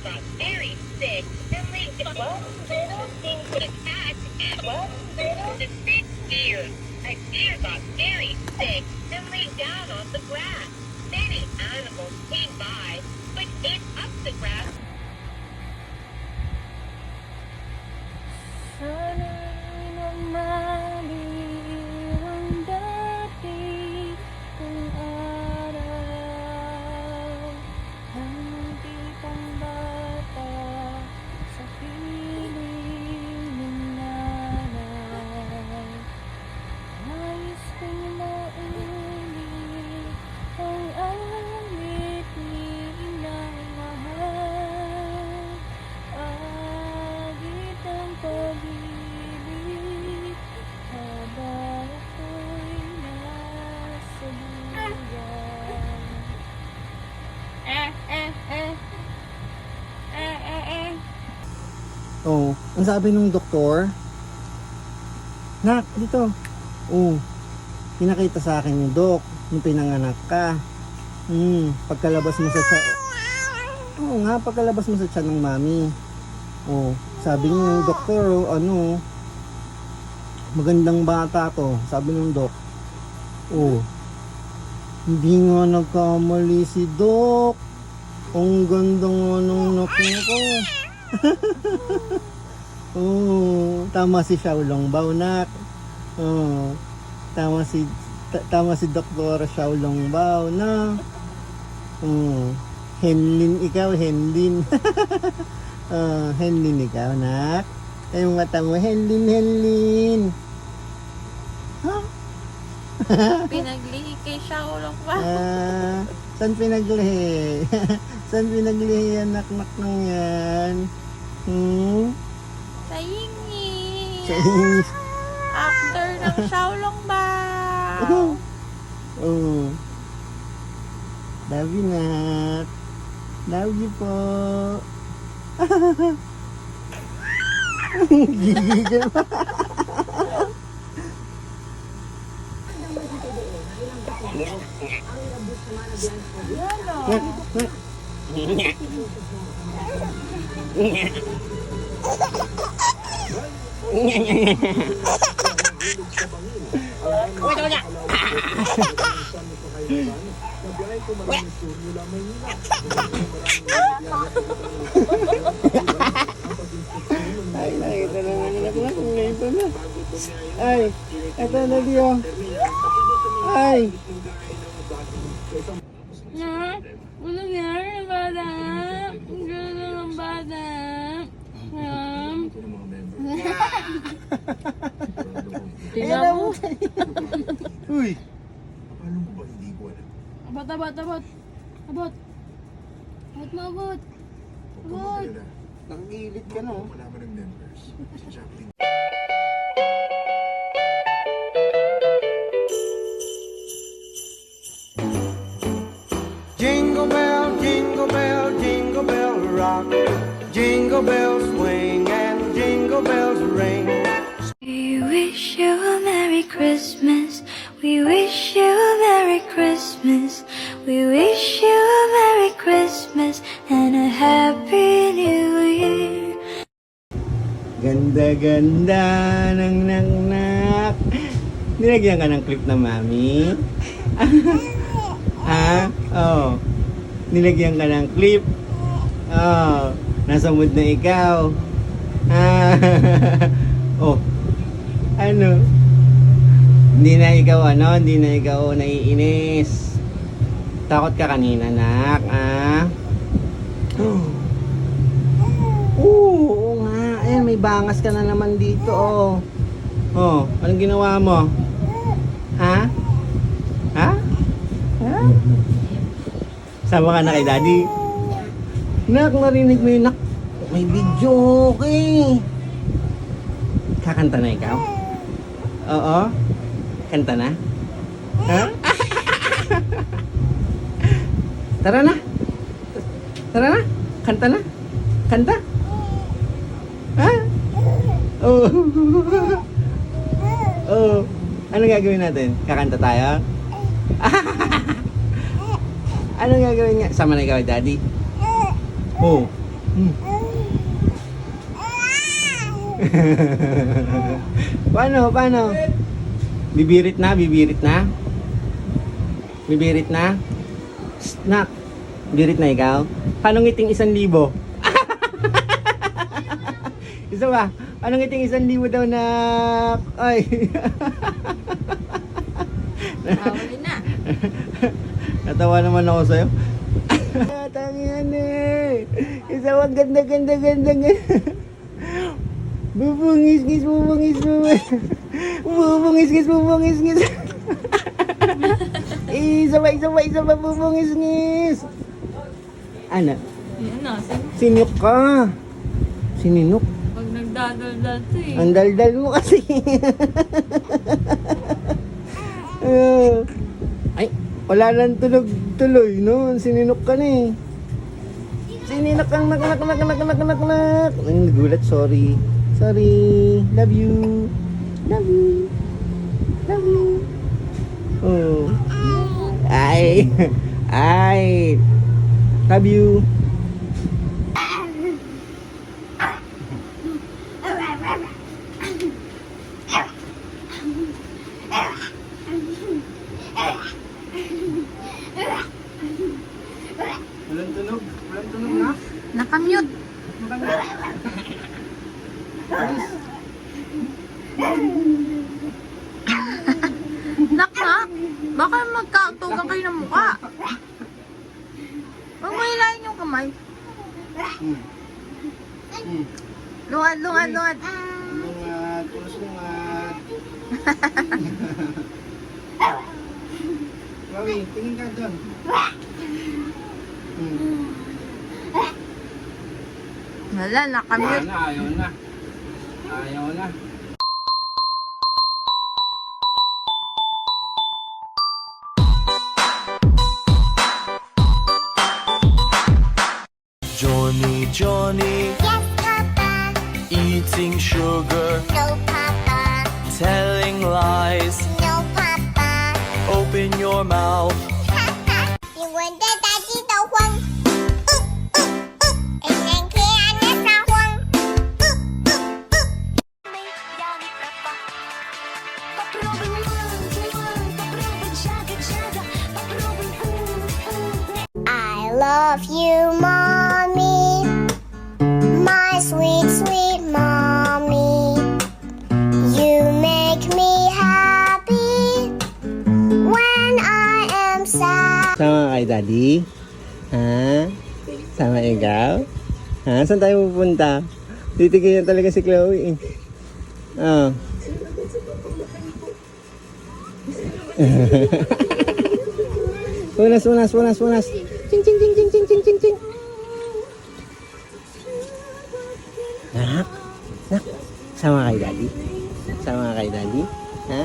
got very sick and laid down for the cat and the big deer. A deer got very sick and laid down on the grass. Many animals came by, but ate up the grass. Sana'y namaliw ang dati kong araw ng di pang bata sa piling ng nanay. Nais kong maulit ang awit ni inang mahal. Agit ang pag-ibig habang ako'y nasa buyan. Oh, ang sabi ng doktor, nak, dito. Oh, pinakita sa akin yung dok, nung pinanganak ka. Pagkalabas mo sa Oo nga, pagkalabas mo sa tiyan ng mami. Oh, sabi ng doktor, ano, magandang bata to, sabi ng dok. Oh, hindi nga nagkamali si dok. Ang ganda nga ng nakin ko. Oh, tama si Xiaolong Bao, nak. Oh, tama si Dr. Xiaolong Bao, na. Oh, Henlin ikaw, Henlin. Henlin ikaw, nak. Yung mata mo, Henlin. Ha? Pinaglihi kay Xiaolong ba? Saan pinaglihi? Saan pinaglihi yan, nak-nak nang yan? Sa Yingyi. Sa English. Actor ng Xiaolong ba? Oh. Love you, nak. Love you po. Gigigil pa. Ay, nakita na naman ako na ito na. Ay, ito na diyo. Ay. Na, ulang yan ang bata. Ang ganda ng bata. Tingnan mo. Uy. Abot. Abot mo, abot. Abot. Nakagilid ka, no? Jingle bell, jingle bell, jingle bell rock. Jingle bells swing and jingle bells ring. We wish you a Merry Christmas. We wish you a Merry Christmas. We wish you a Merry Christmas and a Happy New Year. Ganda-ganda ng nak. Nilagyan ka ng clip na mami? Ha? Oh. Nilagyan ka ng clip? Oh. Nasa mood na ikaw? Oh. Ano? Hindi na ikaw naiinis. Takot ka kanina, nak, Oo nga. Ayan, may bangas ka na naman dito, oh. Oh, anong ginawa mo? Ha? Ha? Ha? Sama ka na kay daddy? Nak, narinig mo yun, nak. May video, okay. Kakanta na ikaw? Oo? Kanta na? Ha? Tara na. Tara na. Kanta na. Kanta. Ha? Oh. Oh. Ano gagawin natin? Kakanta tayo? Ano gagawin nga? Sama na ikaw, daddy? Oh. Paano? Bibirit na? Bibirit na? Snack. Bibirit na ikaw? Paano ngiting 1,000? Isa ba? Paano ngiting 1,000 daw na... Ay. Hawalin na. Natawa naman ako sa'yo. Tangihan eh. Isa wag ganda. Bubungis. Isa pa bubungis. Ano? Yan na. Sinok ka. Sininok. Pag nagdadaldal to eh. Ang daldal mo kasi. Ay, wala nang tuloy, no? Sininok ka na eh. Sininok kang nak. Ay, nagulat, sorry. Love you. Oh. Ay. Love you. Walang tunog na. Nakamute. Nak. Baka magkatugan kayo ng mukha. Huwag mo hilahin yung kamay. Lungad. Lungad. Chloe, tingin ka doon. Wala, nakamute. Ayaw na. Johnny, Yes, Papa. eating sugar, No, Papa. telling lies. No, Papa. Open your mouth. 因为在大地的慌，人人可爱的撒谎。I love you, mommy, my sweet, sweet mommy. You make me happy when I am sad. Sama kay Daddy? Ha? Sama ikaw? Ha? Saan tayo pupunta? Titigil talaga si Chloe eh. Oh. Punas. Ching. Nak. Sama kay Daddy? Ha?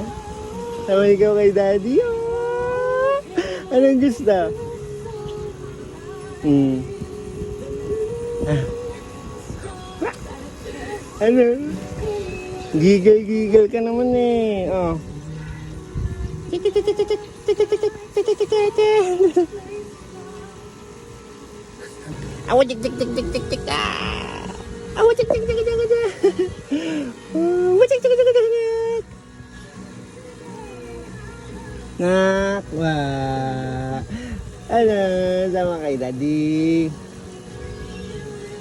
Sama ikaw kay Daddy? Oh. Anong gusto? Ano? Gigil ka naman eh. Oh. Awo tik. Awo tik. Nak, wah. Ano, sama kay Daddy.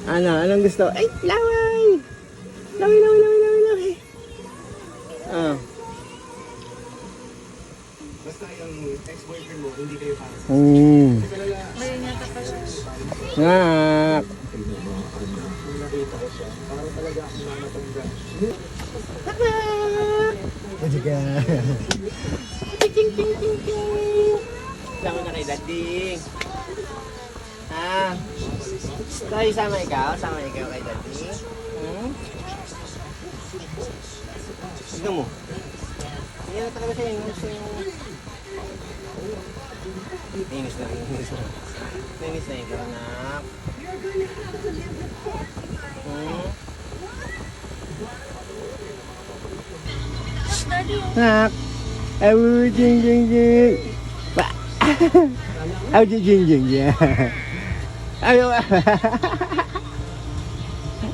Anong gusto? Ay, laway. Laway. Ah. Basta yung ex-boyfriend mo, hindi kayo para sa Nak. nakita ko siya. Parang talaga ako nanatanda. Pwede ka. Ting. Sama na kay Daddy. Ha? Tayo sama ikaw kay Daddy. Tignan mo. Hindi na talaga siya. Inis na ikaw, anak. Nak. Awu jing. Ba. Awu jing. Ayo.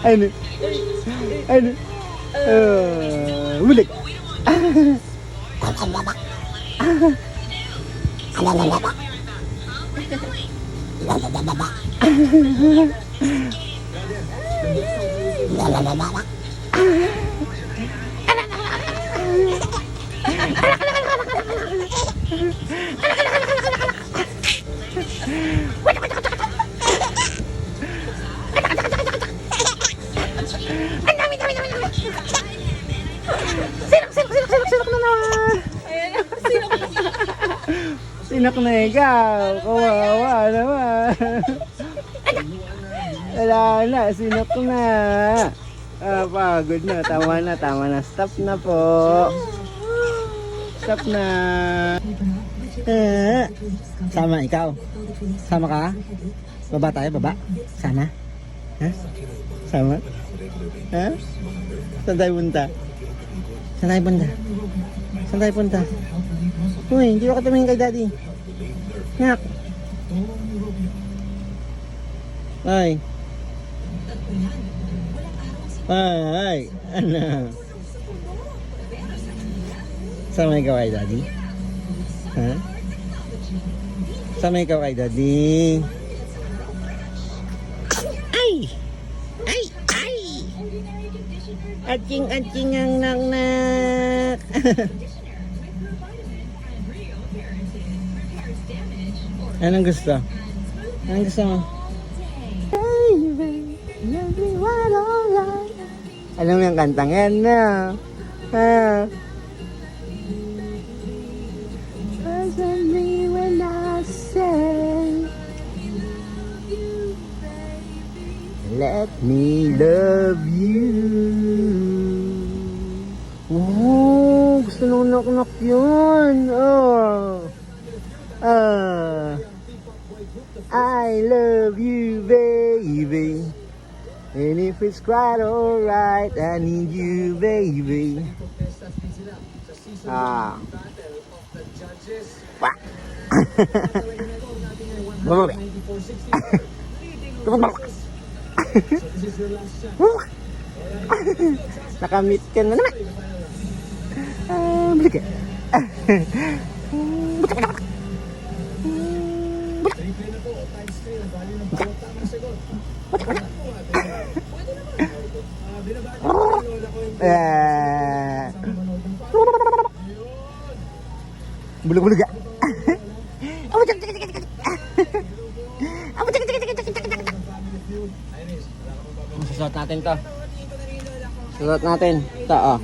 Ano? Ano? Bulik. Sinok na naman. Sinok na ikaw. Kawawa naman. Wala na, sinok na. Pagod na. Tama na. Stop na po. Stop na. Sama ikaw. Sama ka? Baba tayo, baba. Sama? Ha? Sama? Ha? Saan tayo punta? Saan tayo punta? Saan tayo punta? Uy, hindi ako tumingin kay daddy. Nak. Ay. Ay. Ano? Sama ikaw kay daddy? Ha? Sama ikaw kay daddy? Ay! Ay! Ay! Ating ang nak. Anong gusto? Anong gusto mo? Alam mo yung kantang yan na? Ha? Suddenly when I say, let me love you. Oh, gusto nung knock-knock yun. Oh. I love you, baby. And if it's quite alright, I need you, baby. Wah. Bumaba. Nakamit ka na naman. Balik ka. Bulog-bulog ka. Susuot natin to. Susuot natin. Ito, oh.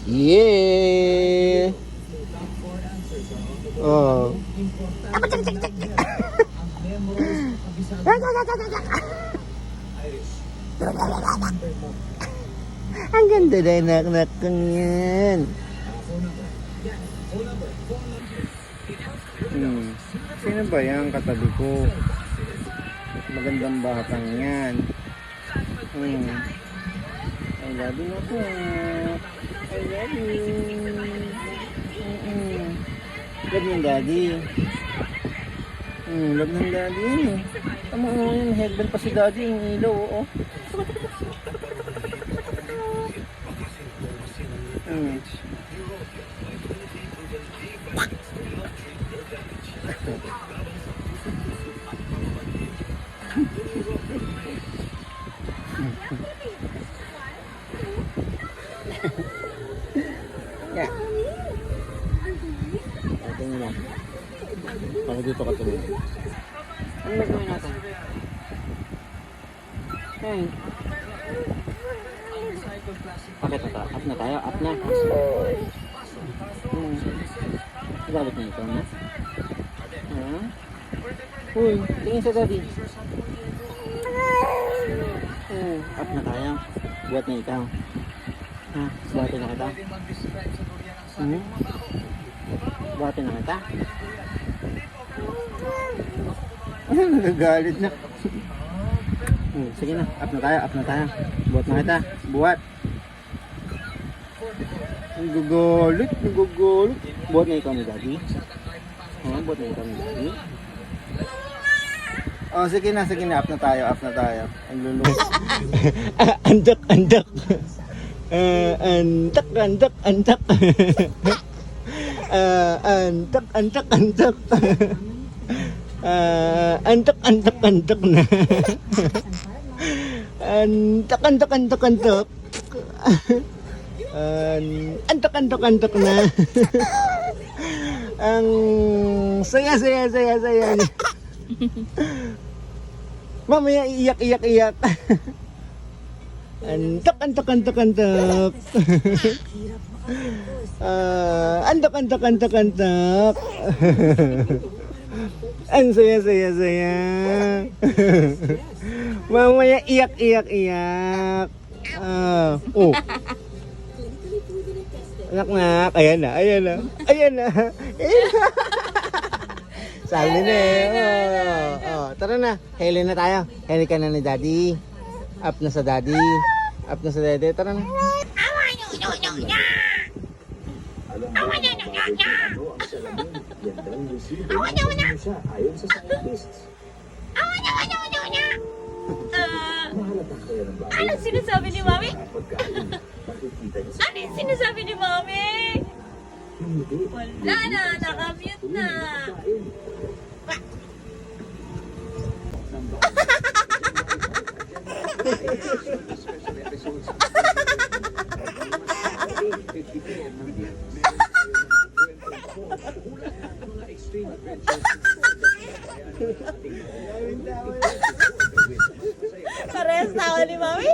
Yeah! Oh. Ang ganda na anak-anak kong yan. Sino ba yan katabi ko? Magandang batang yan. I love you ako. I love you. Love yung daddy. Love ng daddy yan eh. Tama mo yung headband pa si daddy, yung ilaw, oo. Yeah. Tingnan mo. Para dito ka tumingin. Ano gagawin natin? Okay. Bakit na tayo? Up na tayo? Up na. Galit na ito, no? Uy, tingin sa daddy. Up na tayo. Buhat na ikaw. Ha? Buhatin na kita? Buhatin na kita? Nagagalit na. Sige na, up na tayo, up na tayo. Buhat na kita, buhat. Nagagalit, nagagalit. Buhat na ikaw ni daddy. Buhat na ikaw ni daddy. Oh, sige na, up na tayo. Ang lulus. Andak. Andak. Andak. Andak. Andak na. Andak na. Ang saya. Mamaya iyak. Andak. Andak. Ang saya. Mamaya iyak. Oh. Anak, ayan na. Sabi na Oh, tara na. Heli na tayo. Heli ka na ni Daddy. Up na sa Daddy. Tara na. Ano sinasabi ni Mami? Ano yung sinasabi ni Mami? Wala na, nakamute na. Parehas na ako ni Mami.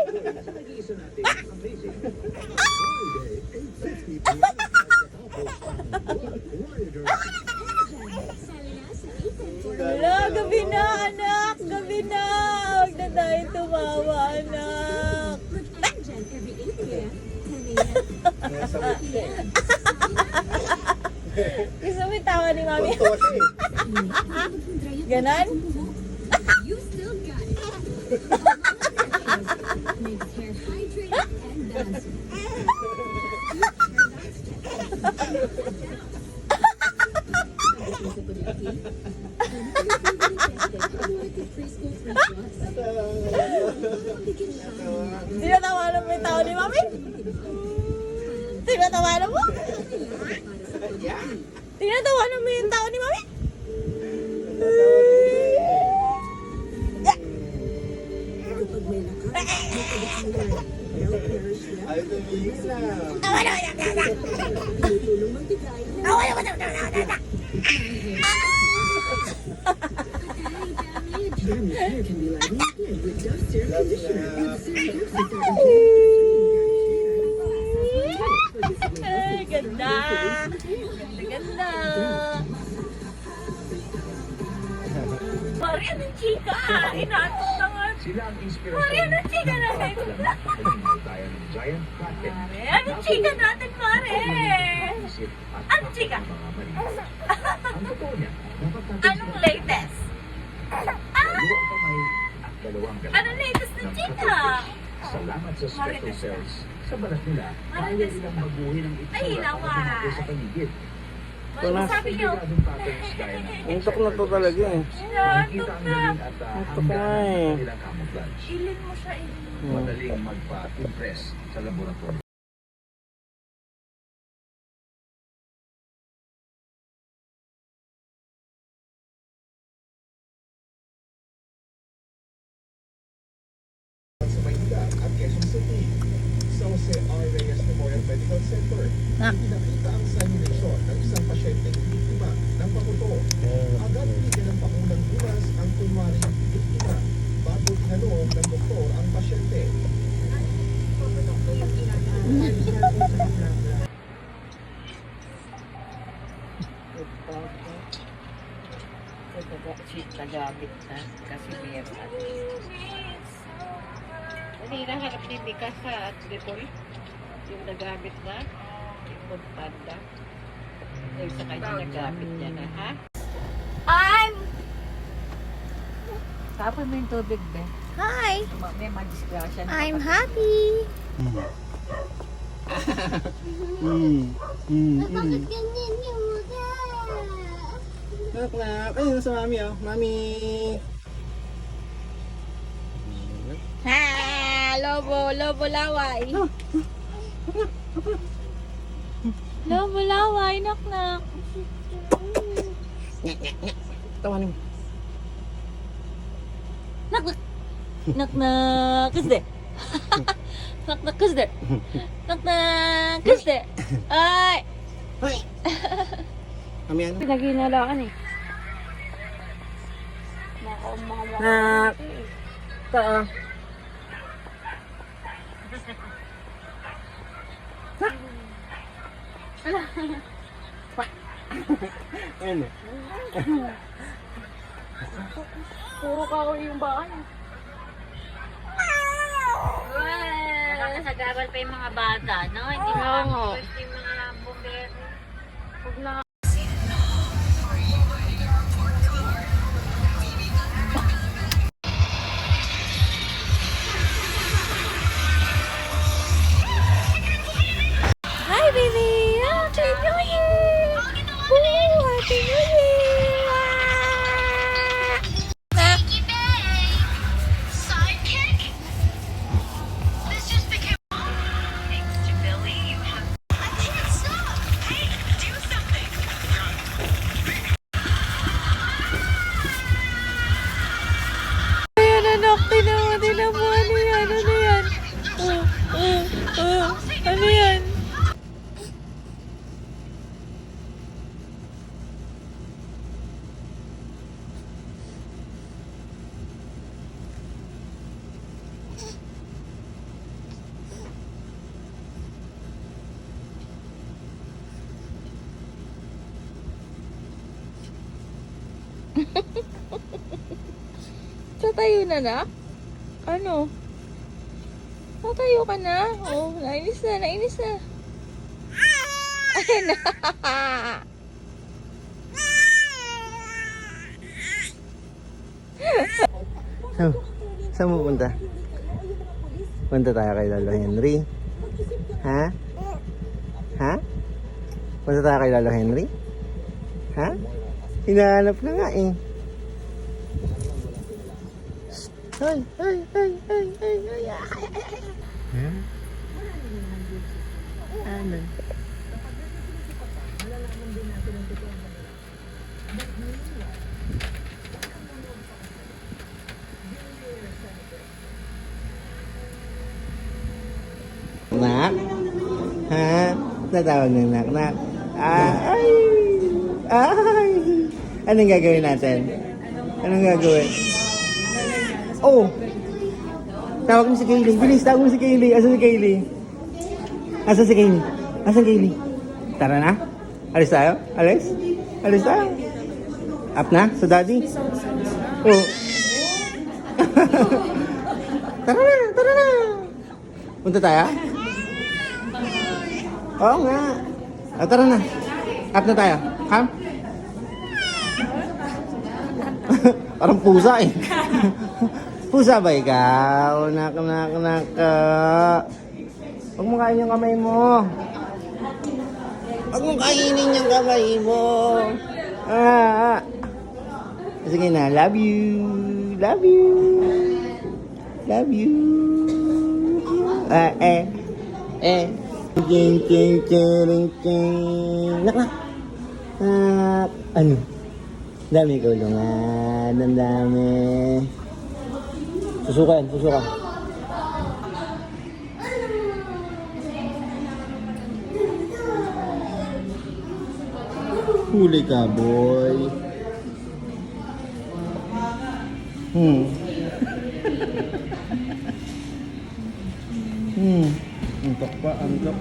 Wala, gabi na anak. Gabi na. Huwag na tayo tumawa anak. Gusto mo yung tawa ni Mami? Ganon? Tinatawanan mo yung tawa ni Mami? Tinatawanan mo? Tinatawanan mo yung tawa ni Mami? Ay, ganda. Ganda. Maria ng chika. Inaantok na nga. Maria ng chika natin. Maria ng chika natin, Mare. Ano chika? Anong latest? Anong latest ng chika? Salamat sa spectral cells sa balat nila para nilang mabuhay ng Ay, itsura lawa. at sa paligid. Sabi niyo. Untok na to talaga eh. Nakikita ang galing at Untok na eh. kanilang camouflage. Ilin mo siya eh. Madaling magpa-impress sa laboratory. Sa Maynila at Quezon City, sa Jose R. Reyes Memorial Medical Center, pinakita ang simulation ng isang pasyenteng biktima ng pakuto. Agad bigyan ng pakulang bulas ang kunwaring biktima bago tinanong ng doktor ang pasyente. Nagamit na kasi meron. Hindi nahanap ni Mikasa at Depol. Yung nagamit na, yung panda. Yung sa kanya nagamit niya na, ha? Tapon mo yung tubig, be. Hi! May madisgrasya na. I'm happy! Ganyan yung mukha. Nak. Ayun sa Mami oh. Mami. Lobo laway. Lobo laway, nak. Tawanin mo. Nak. Kızdı. Nak kızdı. Nak kızdı. Ay. Hoy! Kami ano? Pinaginalakan eh. Mga Nak! Taa. Ano? Puro ka yung bahay. Nakakasagabal pa yung mga bata, no? Hindi mo yung mga bumbero. Huwag na. Hi, baby! Happy New Year! Woo! Happy New Year! Sneaky Bay! Sidekick? This just became. Thanks to Billy, you have. I can't stop! Hey, do something! Ayan, anak, tinan mo, ano yan, ano yan? Tatayo na na? Ano? Tatayo ka na? Oh, nainis na. Ayan na. Saan mo punta? Punta tayo kay Lolo Henry. Ha? Ha? Punta tayo kay Lolo Henry? Ha? Hinahanap na nga eh. Ay. Ha? Ano? Nak? Ha? Natawag ng nak. Ay! Anong gagawin natin? Anong gagawin? Oh! Tawag mo si Kaylee. Bilis, tawag mo si Kaylee. Asan si Kaylee? Asan si Kaylee? Asan Kaylee? Tara na? Alis tayo? Alis tayo? Up na? Sa daddy? Oh. Tara na! Punta tayo? Oo nga. Tara na. Up na tayo. Come. Parang pusa eh. Pusa ba ikaw? Nak. Huwag mo kainin yung kamay mo. Huwag mo kainin yung kamay mo. Sige na. Love you. Nak. Ano? Dami kulungan. Ang dami. Susukan. Huli ka, boy. Antok pa, antok.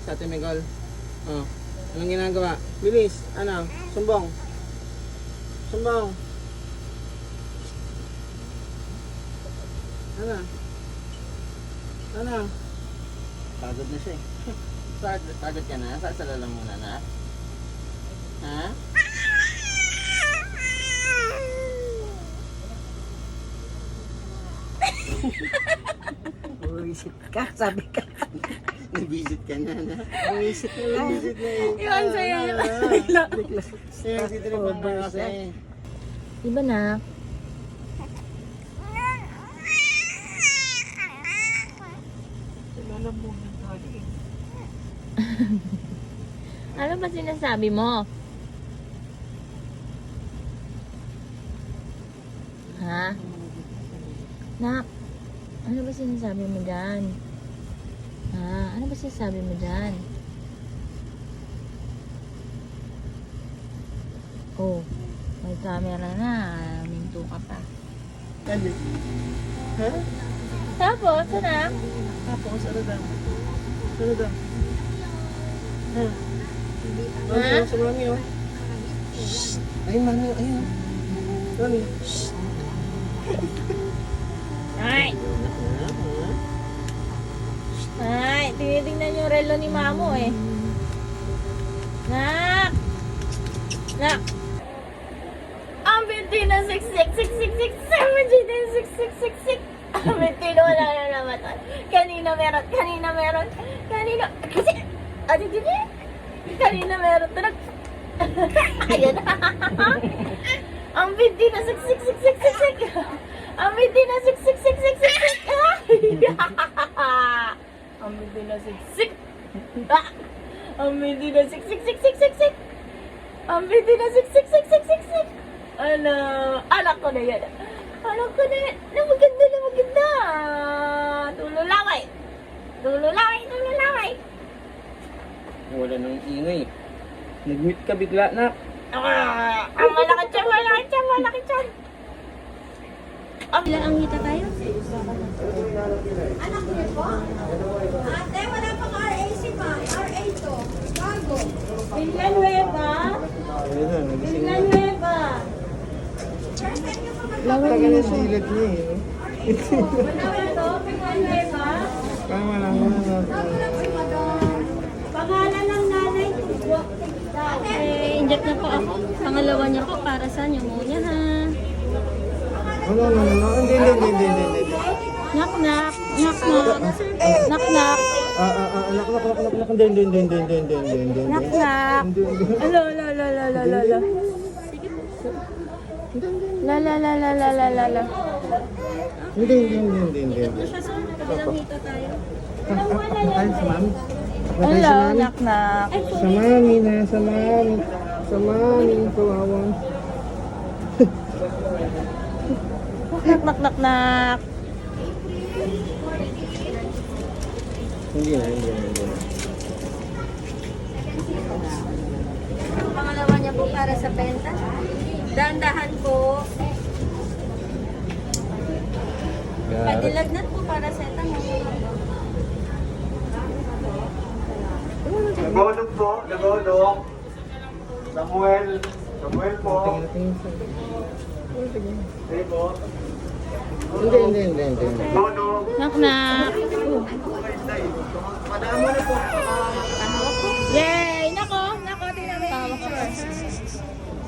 Sa Ate Miguel. Anong ginagawa? Bilis. Ano? Sumbong. Sumbong. Ano? Ano? Pagod na siya eh. Pagod ka na? Sasala lang muna na? Ha? Buwisit ka, sabi ka. Nag-visit ka na na. Buwisit na lang. Nag-visit na eh. Yun, sa'yo yun. Nag-visit na pa kasi. Diba na? Lalamunan tayo eh. Ano ba sinasabi mo? Ha? Nak, ano ba sinasabi mo dyan? Ha? Ano ba sinasabi mo dyan? Oh, may camera na. Minto ka pa. Ano? Ha? Tapos, anak? Tapos, ano daw? Ano daw? Ha? Ha? Ano sa mami oh? Shhh! Ayun mami oh, ayun. Mami. Shhh! Ay! Ay, tinitingnan yung relo ni Mamo eh. Nak! Nak! Ang binti na siksik, siksik, siksik, siksik, siksik, siksik. Ang binti na wala na namatay. Kanina meron, kanina, kasi, kanina meron, tunog. Ayan. Ang binti na siksik, siksik, siksik. Ang binti na siksik, siksik, siksik. Ang binti na siksik. Ang binti na siksik, siksik, siksik. Ang binti na siksik, siksik, siksik. Ano, anak ko na yan. Anak ko na yan. Na maganda, na maganda. Tululaway. Tululaway, tululaway. Wala nang ingay. Nag-meet ka bigla na. Ang malaki tiyan, malaki tiyan, malaki tiyan. Ilang hita tayo? Ate, wala pang RAC pa. RA to. Bago. Villanueva. Ayun na, nagising na. Villanueva. Tagal na silat niya eh. Ano to? Villanueva. Tama lang na. Pangalan ng nanay. Inject na po ako. Pangalawa niya po para sa pneumonia ha. Ano. Hindi. Knock knock. Knock knock. Knock knock. Anak. Hindi. Knock knock. Alo. La. Hindi. Ilang hita tayo? Ay, sa mami. Hello, knock knock. Sa mami na, sa mami. Sa mami, kawawang. Knock. Hindi na. Pangalawa niya po para sa penta. Dahan-dahan po. Padilagnat po para sa Nagolog po, nagolog. Samuel po. Sige po. Hindi. Nagolog. Knock knock. Madama na po. Yay! Nako, tingnan mo.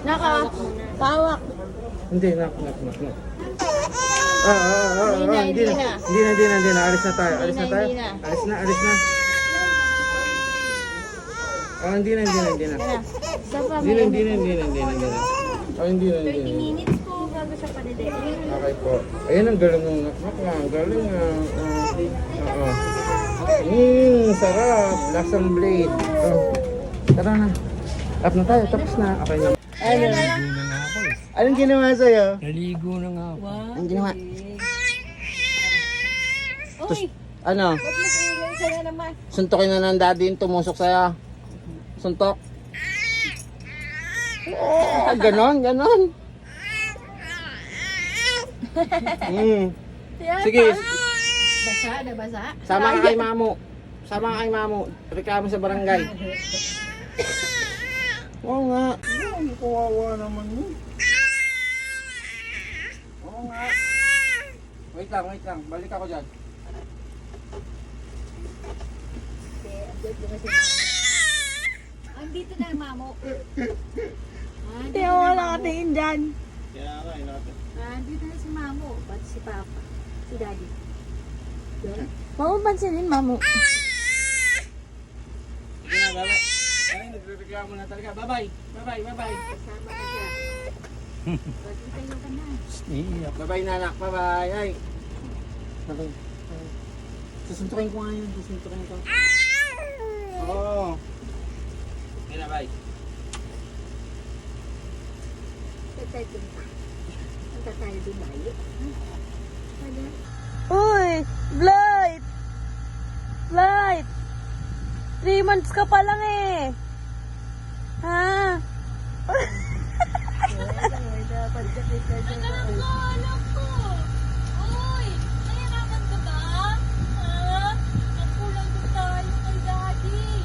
Nako, tawak. Hindi, nak. Hindi na. Alis na tayo. Alis na. Hindi na. Isa pa, Hindi na. Hindi na. 30 minutes po bago sa padede. Okay po. Ayun ang galing ng nakmak na. Ang galing na. Oo. Sarap. Lasang blade. Tara na. Up na tayo. Tapos na. Okay na. Anong ginawa sa'yo? Naligo na nga ako. Anong ginawa? Uy, Ano? ba't nag-iingay sa'yo naman? Suntokin na ng daddy yung tumusok sa'yo. Suntok. Ganon. Sige. Basa. Sama ka kay Mamo. Reklamo sa barangay. Oo nga. Ay, kawawa naman yun. Oo nga. Wait lang. Balik ako dyan. Andito na ang mamo. Hindi ako nakatingin dyan. Kaya nga, natin. Andito na si mamo. Pati si papa. Si daddy. Mamo, pansinin, mamo. Sige na, bye-bye. Ay, nagre-reklamo na talaga. Bye-bye. Kasama ka siya. Pati kayo ka na. Bye-bye, nanak. Bye-bye. Ay. Bye-bye. Susuntukin ko nga yun. Oo. Sige na, bye. Tatay punta. Punta tayo Dubai. Ano? Uy! Blight! 3 months ka pa lang eh. Ha? Anak ko! Uy! Nahirapan ka ba? Ha? Nakulang ko tayo kay daddy.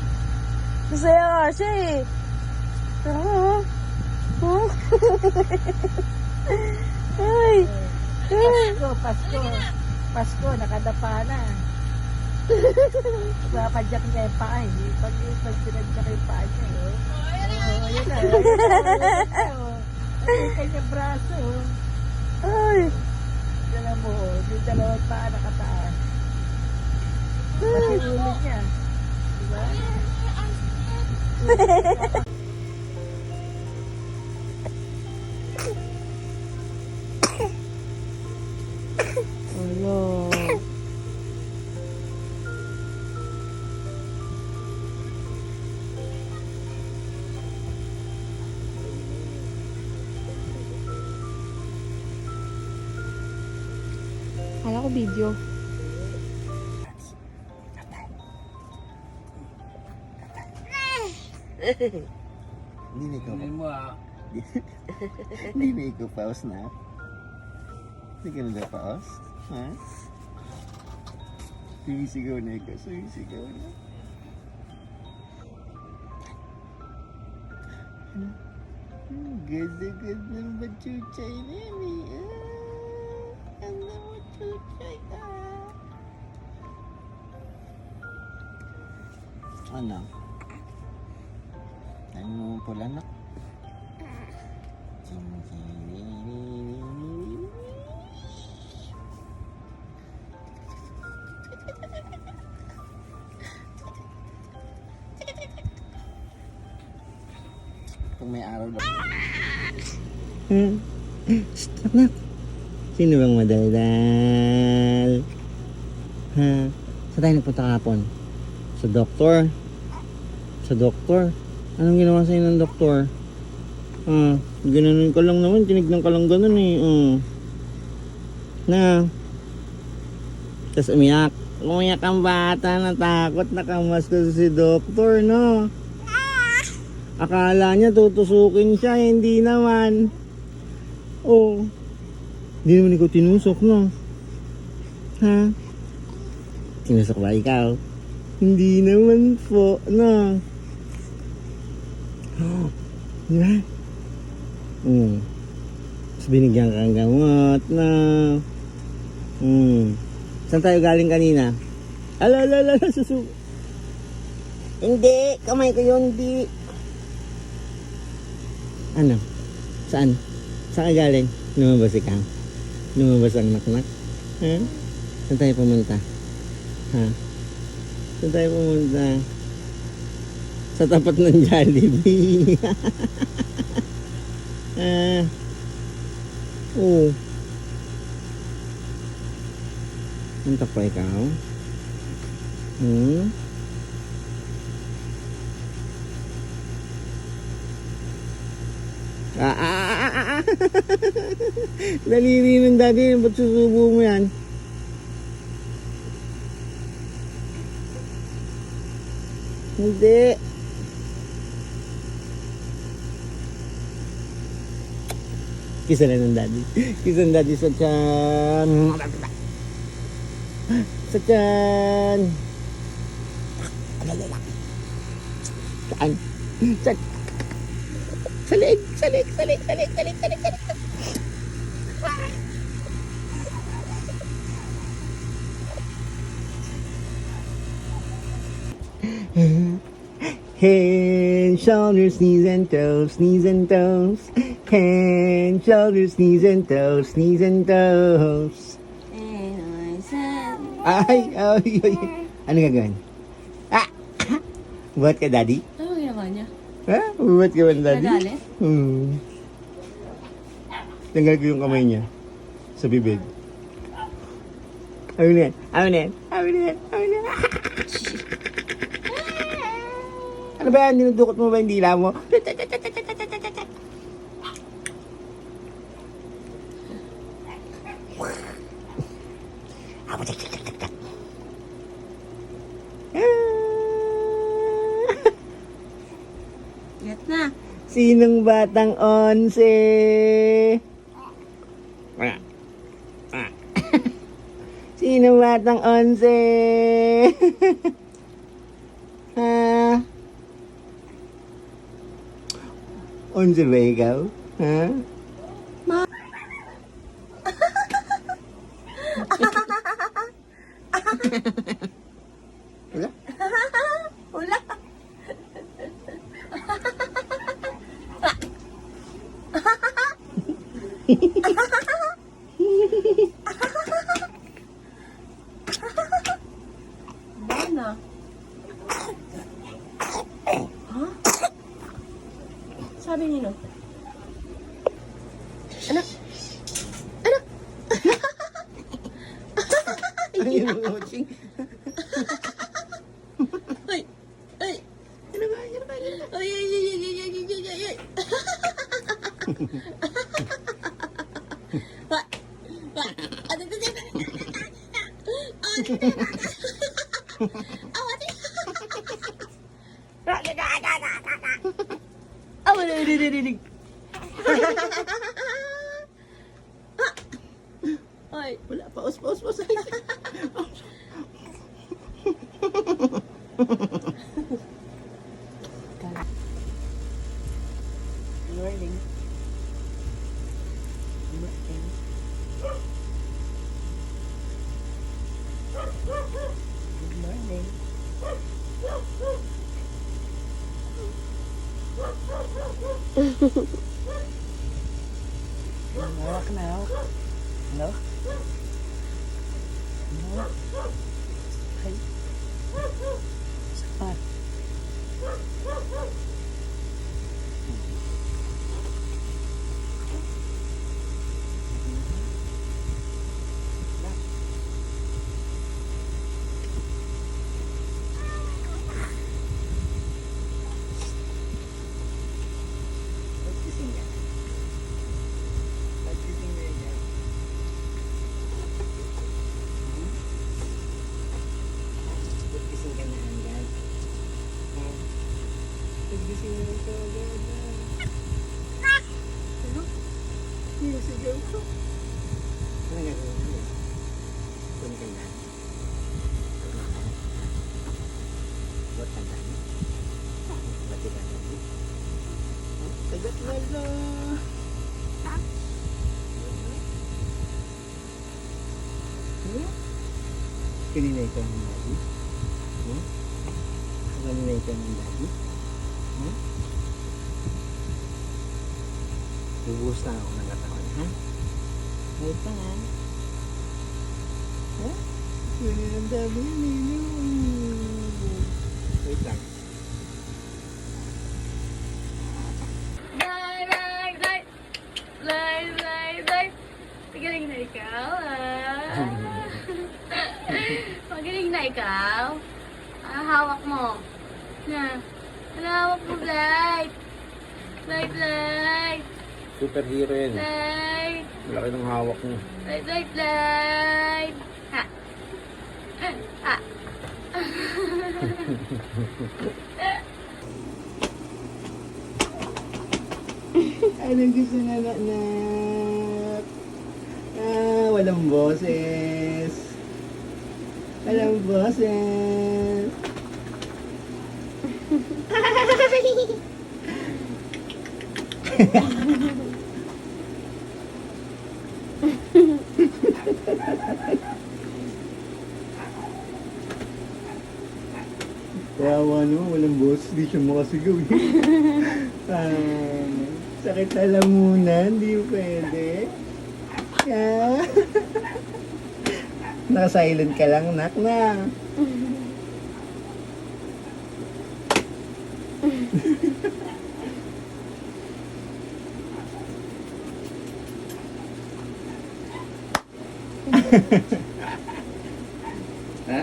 Masaya nga siya eh. Huh? Ay! Pasko, nakadapa na. Papadyak niya yung paa, hindi. Pag sinadyak yung paa niya, oh. Oo, yun na. Ang kanyang braso, oh. Ay! Alam mo, yung dalawang paa nakataas. Pati ulo niya. Diba? Ano? Kala ko video. Hindi na ikaw Hindi na ikaw paus na. Hindi ka na paus? Ha? Sumisigaw na ikaw. Sumisigaw na. Ganda ng bachuchay na yan eh. Ganda mo chuchay ka. Ano? Ano mo pula na? Kung may araw lang. Stop na. Sino bang madaldal? Ha? Saan tayo nagpunta kahapon? Sa doktor? Sa doktor? Anong ginawa sa'yo ng doktor? Ginanon ka lang naman. Tinignan ka lang ganun eh. Na. Tapos umiyak. Umiyak ang bata. Natakot. Nakamas kasi si doktor, no? Akala niya tutusukin siya. Hindi naman. Hindi naman ikaw tinusok, no? Ha? Tinusok ba ikaw? Hindi naman po, no? Di ba? Tapos binigyan ka ng gamot, no? Saan tayo galing kanina? Ala, susu. Hindi, kamay ko yun, hindi. Ano? Saan? Saan ka galing? Lumabas ikaw? Lumabas ang naknak? Ha? Saan tayo pumunta? Ha? Saan tayo pumunta? Sa tapat ng Jollibee. Punta pa ikaw? Daliri ng daddy, ba't susubo mo yan? Hindi. Kisa na ng daddy. Kisa ng daddy sa tiyan. Sa tiyan. Saan? Saan? Sa leeg, sa leeg, sa leeg, sa leeg, sa leeg, sa leeg, sa leeg. Head, shoulders, knees and toes, knees and toes. Head, shoulders, knees and toes, knees and toes. And I said, Ay, ay, ay. Ano gagawin? Ah! Buhat ka, daddy? ano ginawa niya? Ha? Buhat ka ba, daddy? Nagalit? Tanggal ko yung kamay niya sa bibig. Amin na yan, amin na yan, amin na yan, amin na yan. Ano ba yan? Dinudukot mo ba yung dila mo? Get na. Sinong batang 11? Sinong batang 11? Ha? 11 ba ikaw? Ha? Wala? Wala. Bana. Ha? Sabi niyo no? Anak. Anak. Ayun ang coaching. Ay. Ay. Ano ba? Ano ba? Ano ba? Ay, ay, ay, ay, ay, ay, ay, ay, ay. Pa. Pa. Ate, ate, ate. Ate, ate. Awa na, dinidinig. Ay, Wala. Paus, paus, paus. morning. Good morning. Hawak na, hawak. No? No? Ay. Sapat. Pagkising ka. Pagkising ka niya. Pagkising ka na agad. Pagkising na ito agad. Ano? Sigaw ko. Ano gagawin mo? Kung ka na. Buat ka na. Bati ka na. Tagat na lang. Kanina ikaw ng daddy? Kanina ikaw ng daddy? Bubuhos na ako ng katawan, ha? Wait pa nga. Ha? Kanina ng daddy, nino. Wait lang. Magaling na ikaw, Magaling na ikaw. Hawak mo. Na. Hawak mo, Blight. Blight. Superhero yan. Blight. Laki ng hawak mo. Blight. Ha. Ha. Anong gusto na anak? Walang boses. Walang boses. Kawawa naman, walang boss. Di siya makasigaw eh. Sakit sa lamunan, di pwede. Ah. Naka-silent ka lang, nak na.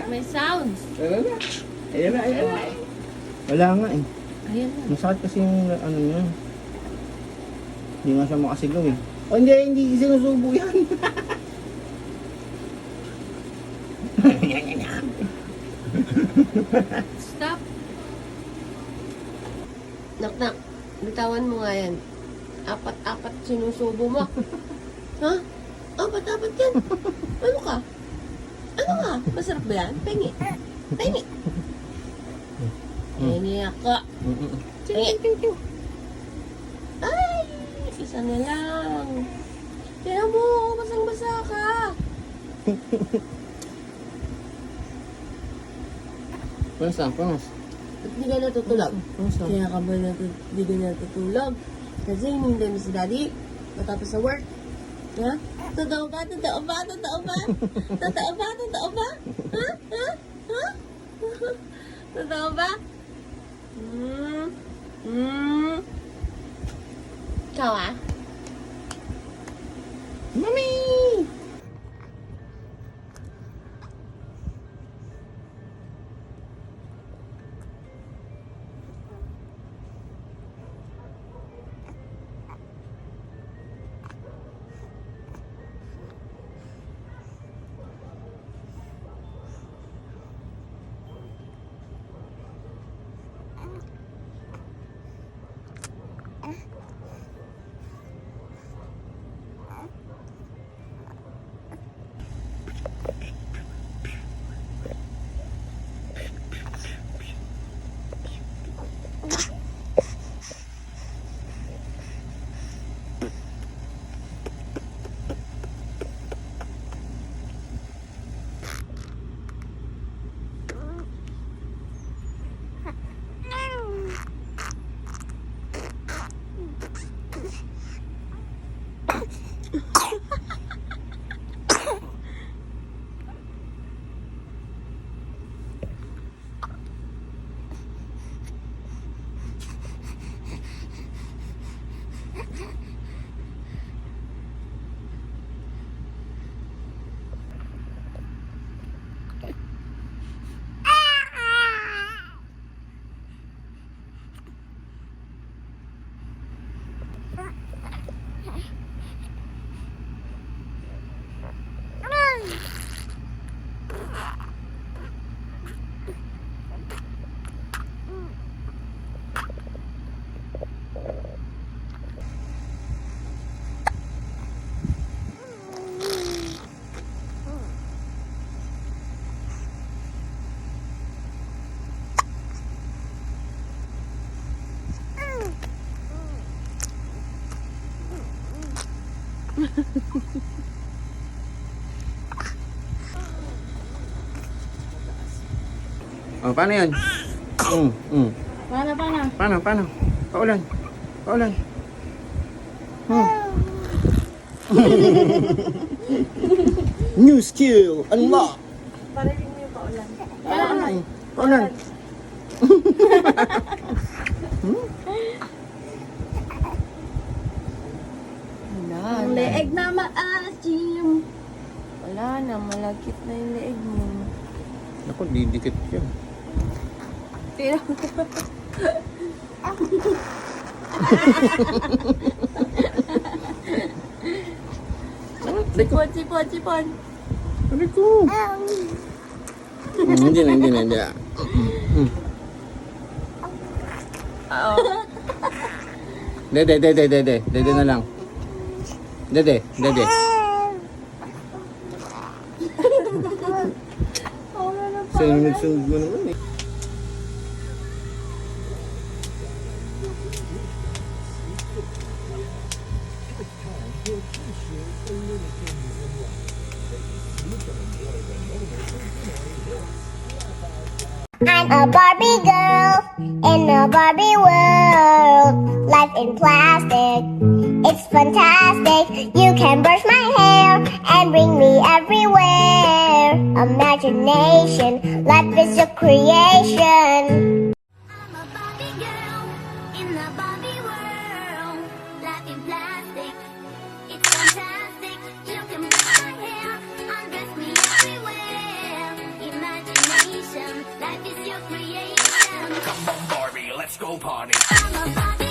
May sounds. Ayan na. Ayan na, ayan na. Wala nga eh. Ayan na. Masakit kasi yung ano niya. Hindi nga siya makasigaw eh. O hindi sinusubo yan. Stop. Nak, bitawan mo nga yan. Apat-apat sinusubo mo. Ha? Apat-apat yan. Ano ka? Ano ka? Masarap ba yan? Pengi. Pengi. Pengi ako. Pengi. Ay! Isa na lang. Kaya mo, basang-basa ka. Panas. Ba't di ka natutulog? Panas. Kaya ka ba di ka natutulog? Kasi hinihintay mo si daddy matapos sa work. Ha? Totoo ba? Totoo ba? Totoo ba? Totoo ba? Totoo ba? Ha? Ha? Ha? Totoo ba? Ikaw ah? Mami! Oh, paano yan? Paano? Paulan. New skill unlock. Parinig mo yung paulan. Paulan. Ang leeg na maasim. Wala na, malagkit na yung leeg mo. Ako, didikit siya. Pero, sipon. Sabi ko. Hindi na. Oo. Dede na lang. Dede. Sunod mo naman eh. I'm a Barbie girl in a Barbie world. Life in plastic, it's fantastic. You can brush my hair and bring me everywhere. Imagination, life is your creation. I'm a Barbie girl in a Barbie world. Life in plastic, it's fantastic. You can brush my hair and dress me everywhere. Imagination, life is your creation. Come on, Barbie, let's go party. I'm a Barbie